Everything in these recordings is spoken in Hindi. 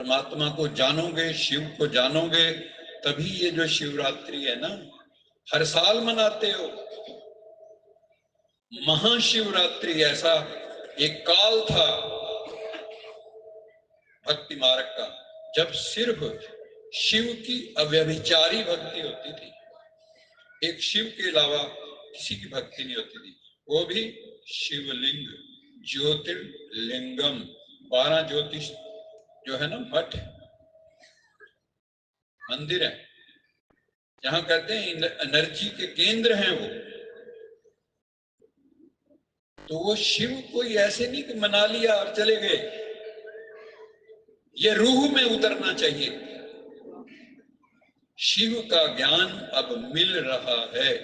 परमात्मा को जानोगे, शिव को जानोगे, तभी ये जो शिवरात्रि है ना, हर साल मनाते हो। महाशिवरात्रि ऐसा एक काल था भक्ति मार्ग का, जब सिर्फ शिव की अव्यभिचारी भक्ति होती थी। एक शिव के अलावा किसी की भक्ति नहीं होती थी, वो भी शिवलिंग, ज्योतिर्लिंगम। 12 ज्योतिष जो है ना, मठ मंदिर है, जहां कहते हैं एनर्जी के केंद्र हैं वो। तो वो शिव कोई ऐसे नहीं कि मना लिया और चले गए, ये रूह में उतरना चाहिए। शिव का ज्ञान अब मिल रहा है।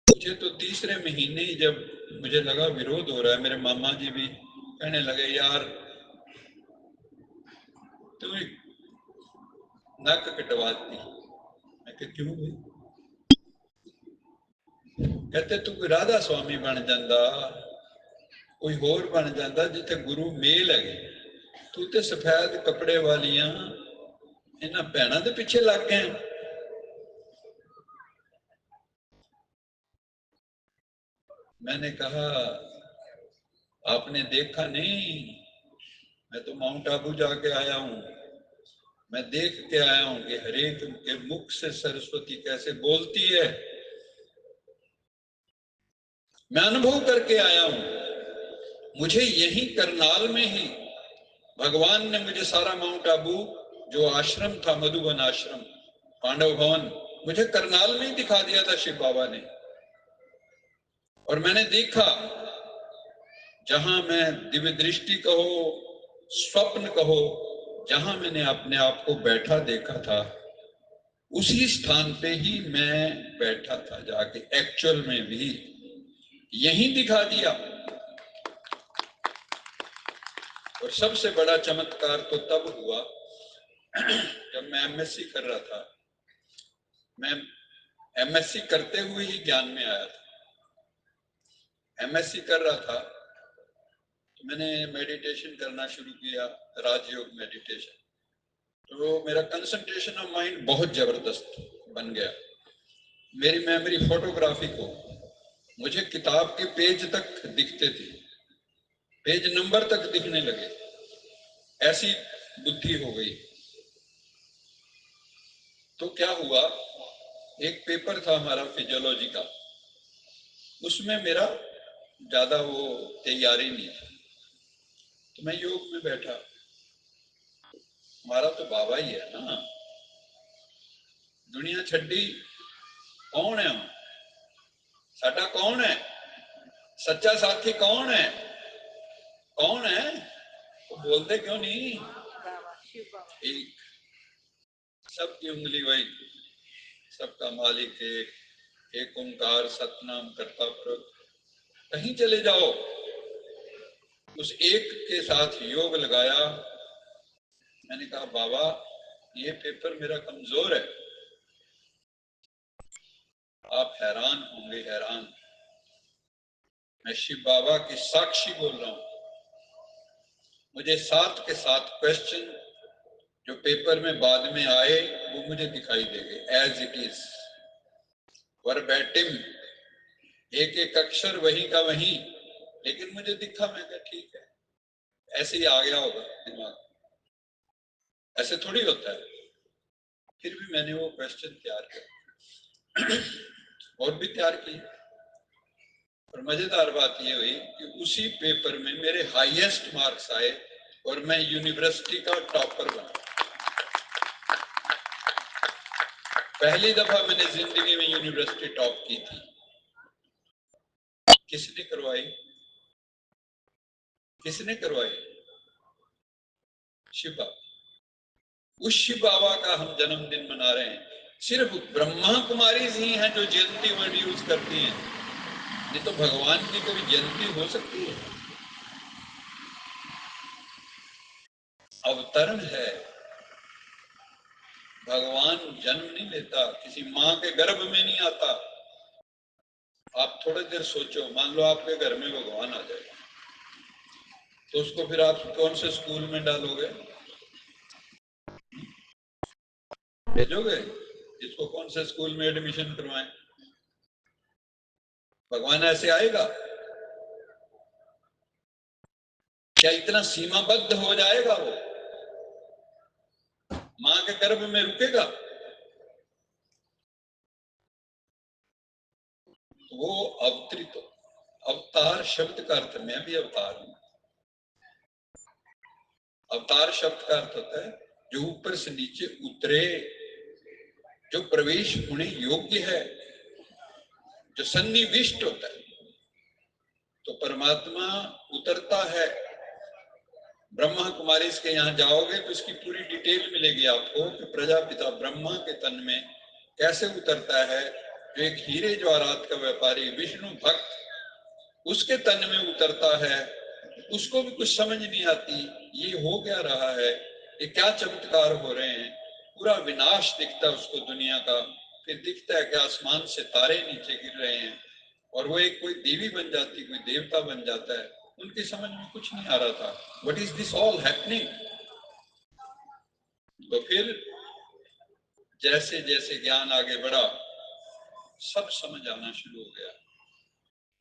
मुझे तो तीसरे महीने जब मुझे लगा विरोध हो रहा है, मेरे मामा जी भी कहने लगे, यार तुम नक कटवाती। मैं कहा क्यों भाई? कहते तू कोई राधा स्वामी बन जाता, कोई होर बन जाता जिथे गुरु मेल है, तू ते सफेद कपड़े वालियां इन्हां भैणां दे पिछे लग गए। मैंने कहा आपने देखा नहीं, मैं तो माउंट आबू जाके आया हूं, मैं देख के आया हूं कि हरेक के मुख से सरस्वती कैसे बोलती है। मैं अनुभव करके आया हूं। मुझे यही करनाल में ही भगवान ने मुझे सारा माउंट आबू जो आश्रम था, मधुबन आश्रम, पांडव भवन, मुझे करनाल में ही दिखा दिया था शिव बाबा ने। और मैंने देखा, जहां मैं दिव्य दृष्टि कहो, स्वप्न कहो, जहां मैंने अपने आप को बैठा देखा था, उसी स्थान पे ही मैं बैठा था जाके, एक्चुअल में भी यही दिखा दिया। और सबसे बड़ा चमत्कार तो तब हुआ जब मैं एमएससी कर रहा था। मैं एमएससी करते हुए ही ज्ञान में आया था। एमएससी कर रहा था तो मैंने मेडिटेशन करना शुरू किया, राजयोग मेडिटेशन। तो मेरा कंसंट्रेशन ऑफ माइंड बहुत जबरदस्त बन गया। मेरी मेमोरी फोटोग्राफी को, मुझे किताब के पेज तक दिखते थे, पेज नंबर तक दिखने लगे, ऐसी बुद्धि हो गई। तो क्या हुआ, एक पेपर था हमारा फिजियोलॉजी का, उसमें मेरा ज्यादा वो तैयारी नहीं थी। तो मैं योग में बैठा, हमारा तो बाबा ही है ना, दुनिया छड्डी कौन है? साडा कौन है? सच्चा साथी कौन है? कौन है? वो बोलते क्यों नहीं? एक, सबकी उंगली वही, सबका मालिक एक, एक ओंकार सतनाम करता प्रभु। कहीं चले जाओ, उस एक के साथ योग लगाया। मैंने कहा बाबा ये पेपर मेरा कमजोर है, आप हैरान होंगे, हैरान। मैं शिव बाबा की साक्षी बोल रहा हूं। मुझे 7 के 7 क्वेश्चन जो पेपर में बाद में आए वो मुझे दिखाई देंगे एज इट इज, वर्बैटिम, एक एक अक्षर वही का वही, लेकिन मुझे दिखा। मैं कहा ठीक है, ऐसे ही आ गया होगा दिमाग, ऐसे थोड़ी होता है। फिर भी मैंने वो क्वेश्चन तैयार किया और भी तैयार किए। और मजेदार बात ये हुई कि उसी पेपर में मेरे हाईएस्ट मार्क्स आए और मैं यूनिवर्सिटी का टॉपर बना। पहली दफा मैंने जिंदगी में यूनिवर्सिटी टॉप की थी। किसने करवाई? किसने करवाई? शिव बाबा। उस शिव बाबा का हम जन्मदिन मना रहे हैं। सिर्फ ब्रह्मा कुमारी ही हैं जो जयंती वर्ड यूज करती हैं, नहीं तो भगवान की कोई जयंती हो सकती है? अवतरण है। भगवान जन्म नहीं लेता, किसी माँ के गर्भ में नहीं आता। आप थोड़ी देर सोचो, मान लो आपके घर में भगवान आ जाए, तो उसको फिर आप कौन से स्कूल में डालोगे, भेजोगे? इसको कौन से स्कूल में एडमिशन करवाएं? भगवान ऐसे आएगा क्या? इतना सीमाबद्ध हो जाएगा वो? मां के गर्भ में रुकेगा? वो अवतरित, अवतार शब्द का अर्थ, मैं भी अवतार हूं। अवतार शब्द का अर्थ होता है जो ऊपर से नीचे उतरे, जो प्रवेश होने योग्य है, जो सन्निविष्ट होता है। तो परमात्मा उतरता है। ब्रह्मा कुमारी इसके यहाँ जाओगे तो इसकी पूरी डिटेल मिलेगी आपको कि प्रजापिता ब्रह्मा के तन में कैसे उतरता है। जो एक हीरे जवाहरात का व्यापारी विष्णु भक्त उसके तन में उतरता है, उसको भी कुछ समझ नहीं आती ये हो क्या रहा है, ये क्या चमत्कार हो रहे हैं। पूरा विनाश दिखता है उसको दुनिया का। फिर दिखता है कि आसमान से तारे नीचे गिर रहे हैं और वो एक कोई देवी बन जाती, कोई देवता बन जाता है। उनकी समझ में कुछ नहीं आ रहा था, what is this all happening. तो फिर जैसे जैसे ज्ञान आगे बढ़ा सब समझ आना शुरू हो गया।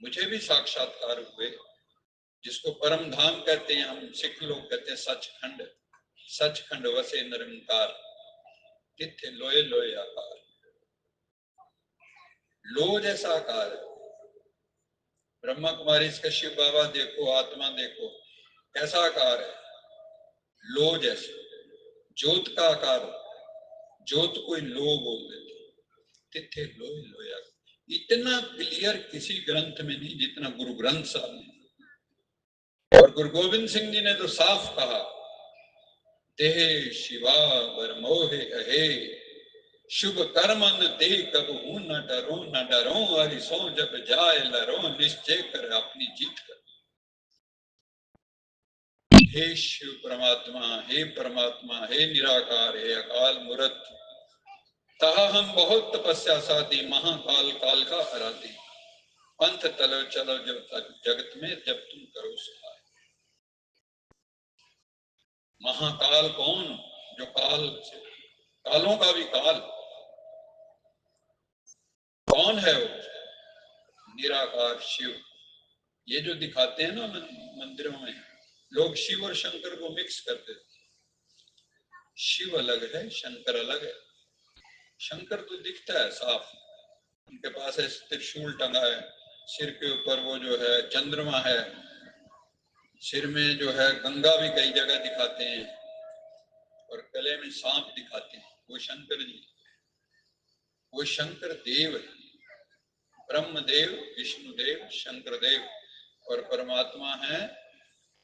मुझे भी साक्षात्कार हुए, जिसको परम धाम कहते हैं, हम सिख लोग कहते हैं सचखंड। सचखंड वसे निरंकार, तिथे लोए लोए आकार। लो जैसा आकार है। ब्रह्मा कुमारी इसका शिव बाबा देखो, आत्मा देखो कैसा आकार है, लो जैसे, ज्योत का आकार। ज्योत को लो बोल देते, तिथे लोए लोया। इतना क्लियर किसी ग्रंथ में नहीं जितना गुरु ग्रंथ साहब ने। और गुरु गोविंद सिंह जी ने तो साफ कहा, देहे शिवा वर मोहे अहे, शुभ कर्मन ते कबहू न डरो न डरो, हरिसो जब जाए लरो, निश्चय कर अपनी जीत कर। हे शिव परमात्मा, हे परमात्मा, हे निराकार, हे अकाल मूर्त, तहा हम बहुत तपस्या साधी, महाकाल काल का हराती, पंथ तलो चलो जब तक जगत में, जब तुम करो सहाय। महाकाल कौन? जो काल से, कालों का भी काल। कौन है वो? निराकार शिव। ये जो दिखाते हैं ना मंदिरों में लोग, शिव और शंकर को मिक्स करते थे। शिव अलग है, शंकर अलग है। शंकर तो दिखता है साफ, उनके पास है त्रिशूल टंगा है, सिर के ऊपर वो जो है चंद्रमा है, सिर में जो है गंगा भी कई जगह दिखाते हैं और गले में सांप दिखाते हैं। वो शंकर जी, वो शंकर देव है। ब्रह्मदेव, विष्णुदेव, शंकर देव। और परमात्मा है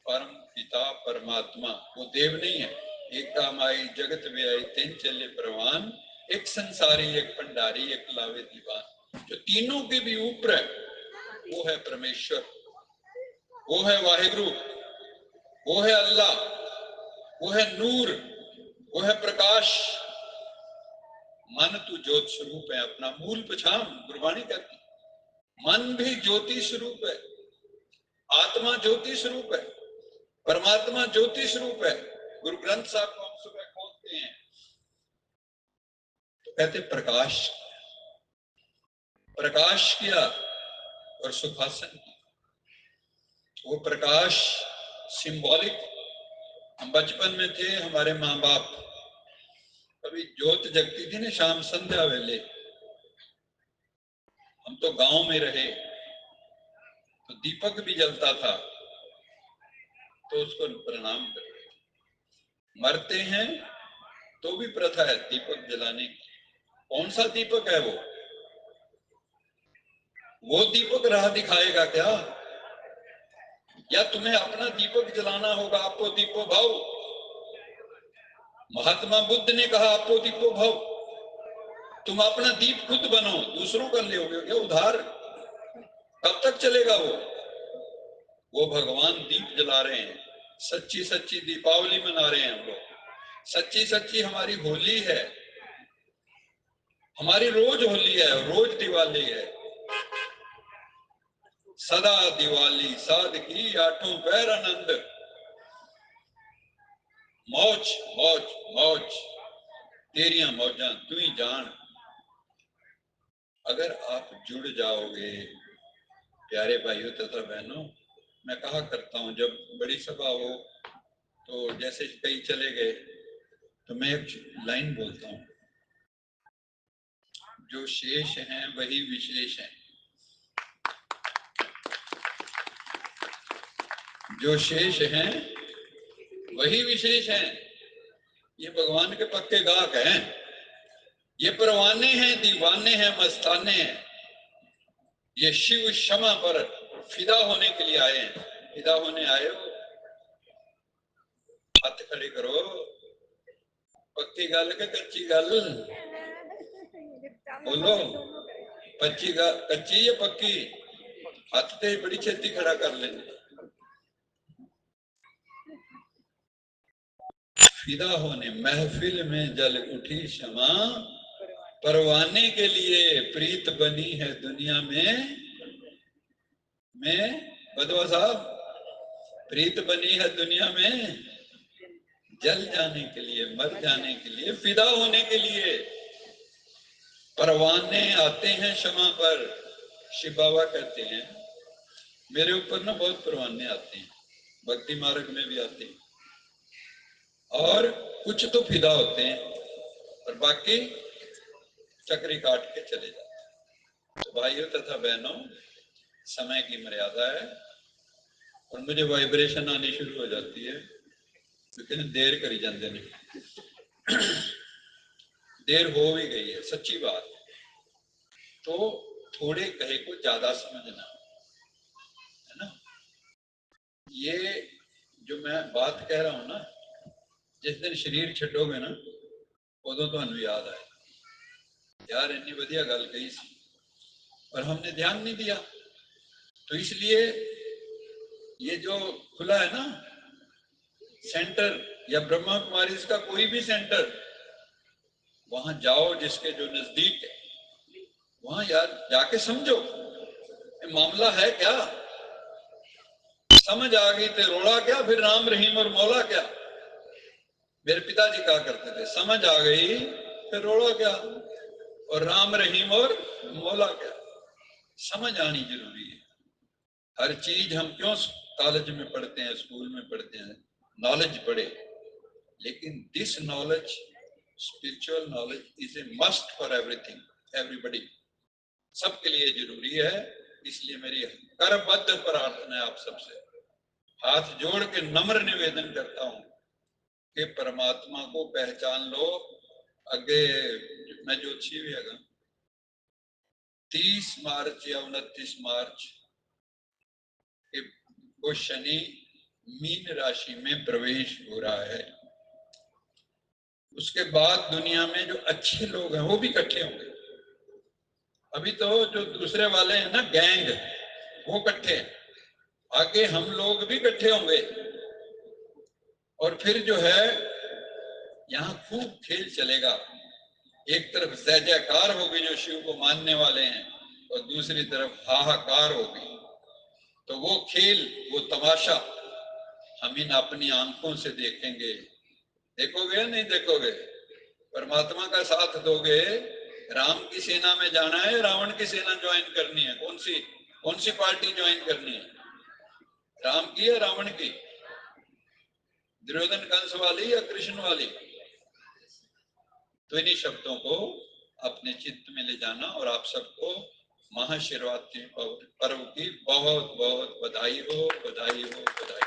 परम पिता परमात्मा। वो देव नहीं है। एक कामाई जगत व्याई तीन चले प्रवान, एक संसारी एक भंडारी एक लावे दीवान। जो तीनों के भी ऊपर है वो है परमेश्वर, वो है वाहिगुरु, वो है अल्लाह, वो है नूर, वो है प्रकाश। मन तू ज्योत स्वरूप है, अपना मूल पहचान। गुरबाणी कहती मन भी ज्योति स्वरूप है, आत्मा ज्योति स्वरूप है, परमात्मा ज्योति स्वरूप है। गुरु ग्रंथ साहब को हम सुबह खोलते हैं तो कहते प्रकाश, प्रकाश किया और सुखासन किया। वो प्रकाश सिंबॉलिक। हम बचपन में थे, हमारे माँ बाप कभी ज्योत जगती थी ना शाम संध्या वेले, हम तो गांव में रहे तो दीपक भी जलता था तो उसको प्रणाम करते थे। मरते हैं तो भी प्रथा है दीपक जलाने की। कौन सा दीपक है वो? वो दीपक राह दिखाएगा क्या? या तुम्हें अपना दीपक जलाना होगा? आपको दीपो भाव। महात्मा बुद्ध ने कहा आपको दीपो भाव। तुम अपना दीप खुद बनो, दूसरों का ले क्या उधार? कब तक चलेगा वो? वो भगवान दीप जला रहे हैं। सच्ची सच्ची दीपावली मना रहे हैं हम लोग। सच्ची सच्ची हमारी होली है, हमारी रोज होली है, रोज दिवाली है। सदा दिवाली साध की आठों पैर आनंद। मौज मौज मौज, तेरियां मौजां तू ही जान। अगर आप जुड़ जाओगे प्यारे भाइयों तथा बहनों, मैं कहा करता हूं जब बड़ी सभा हो तो जैसे कई चले गए तो मैं एक लाइन बोलता हूं, जो शेष हैं वही विशेष हैं, जो शेष हैं वही विशेष हैं। ये भगवान के पक्के गाहक हैं, ये परवाने हैं, दीवाने हैं, मस्ताने हैं। ये शिव क्षमा पर फिदा होने के लिए आए हैं। फिदा होने आए हो, हाथ खड़े करो। पक्की गल के कच्ची गल बोलो, कच्ची या पक्की? हाथ ते बड़ी छेती खड़ा कर लेंगे। फिदा होने महफिल में जल उठी क्षमा, परवाने के लिए प्रीत बनी है दुनिया में बदवा साहब, प्रीत बनी है दुनिया में जल जाने के लिए, मर जाने के लिए, फिदा होने के लिए। परवाने आते हैं क्षमा पर। शिव बाबा कहते हैं मेरे ऊपर ना बहुत परवाने आते हैं, भक्ति मार्ग में भी आते हैं, और कुछ तो फिदा होते हैं और बाकी चक्री काट के चले जाते हैं। तो भाइयों तथा बहनों, समय की मर्यादा है और मुझे वाइब्रेशन आनी शुरू हो जाती है क्योंकि देर करी जाते नहीं। देर हो भी गई है, सच्ची बात। तो थोड़े कहे को ज्यादा समझना है ना। ये जो मैं बात कह रहा हूं ना, जिस दिन शरीर छड्डोगे ना उदों तुहानू याद आए यार इतनी बढ़िया गल कही सी और हमने ध्यान नहीं दिया। तो इसलिए ये जो खुला है ना सेंटर या ब्रह्मा कुमारी का कोई भी सेंटर, वहां जाओ जिसके जो नजदीक है, वहां यार जाके समझो मामला है क्या। समझ आ गई तो रोड़ा क्या, फिर राम रहीम और मौला क्या। मेरे पिताजी कहा करते थे समझ आ गई फिर रोड़ा क्या, और राम रहीम और मौला क्या। समझ आनी जरूरी है। हर चीज हम क्यों कॉलेज में पढ़ते हैं, स्कूल में पढ़ते हैं, नॉलेज पढ़े, लेकिन this knowledge, spiritual knowledge is a must for everything, everybody, सबके लिए जरूरी है। इसलिए मेरी करबद्ध प्रार्थना है आप सबसे, हाथ जोड़ के नम्र निवेदन करता हूं कि परमात्मा को पहचान लो। अगे मैं ज्योतिषी भी है, 30 मार्च या 29 मार्च वो शनि मीन राशि में प्रवेश हो रहा है। उसके बाद दुनिया में जो अच्छे लोग हैं वो भी इकट्ठे होंगे। अभी तो जो दूसरे वाले हैं ना गैंग, वो इकट्ठे हैं, आगे हम लोग भी इकट्ठे होंगे और फिर जो है यहाँ खूब खेल चलेगा। एक तरफ जय जयकार होगी जो शिव को मानने वाले हैं और दूसरी तरफ हाहाकार होगी। तो वो खेल, वो तमाशा हम इन अपनी आंखों से देखेंगे। देखोगे या नहीं देखोगे? परमात्मा का साथ दोगे? राम की सेना में जाना है, रावण की सेना ज्वाइन करनी है? कौन सी पार्टी ज्वाइन करनी है? राम की या रावण की? दुर्योधन कंस वाली या कृष्ण वाली? तो इन्हीं शब्दों को अपने चित्त में ले जाना और आप सबको महाशिवरात्रि पर्व की बहुत बहुत बधाई हो, बधाई हो, बधाई।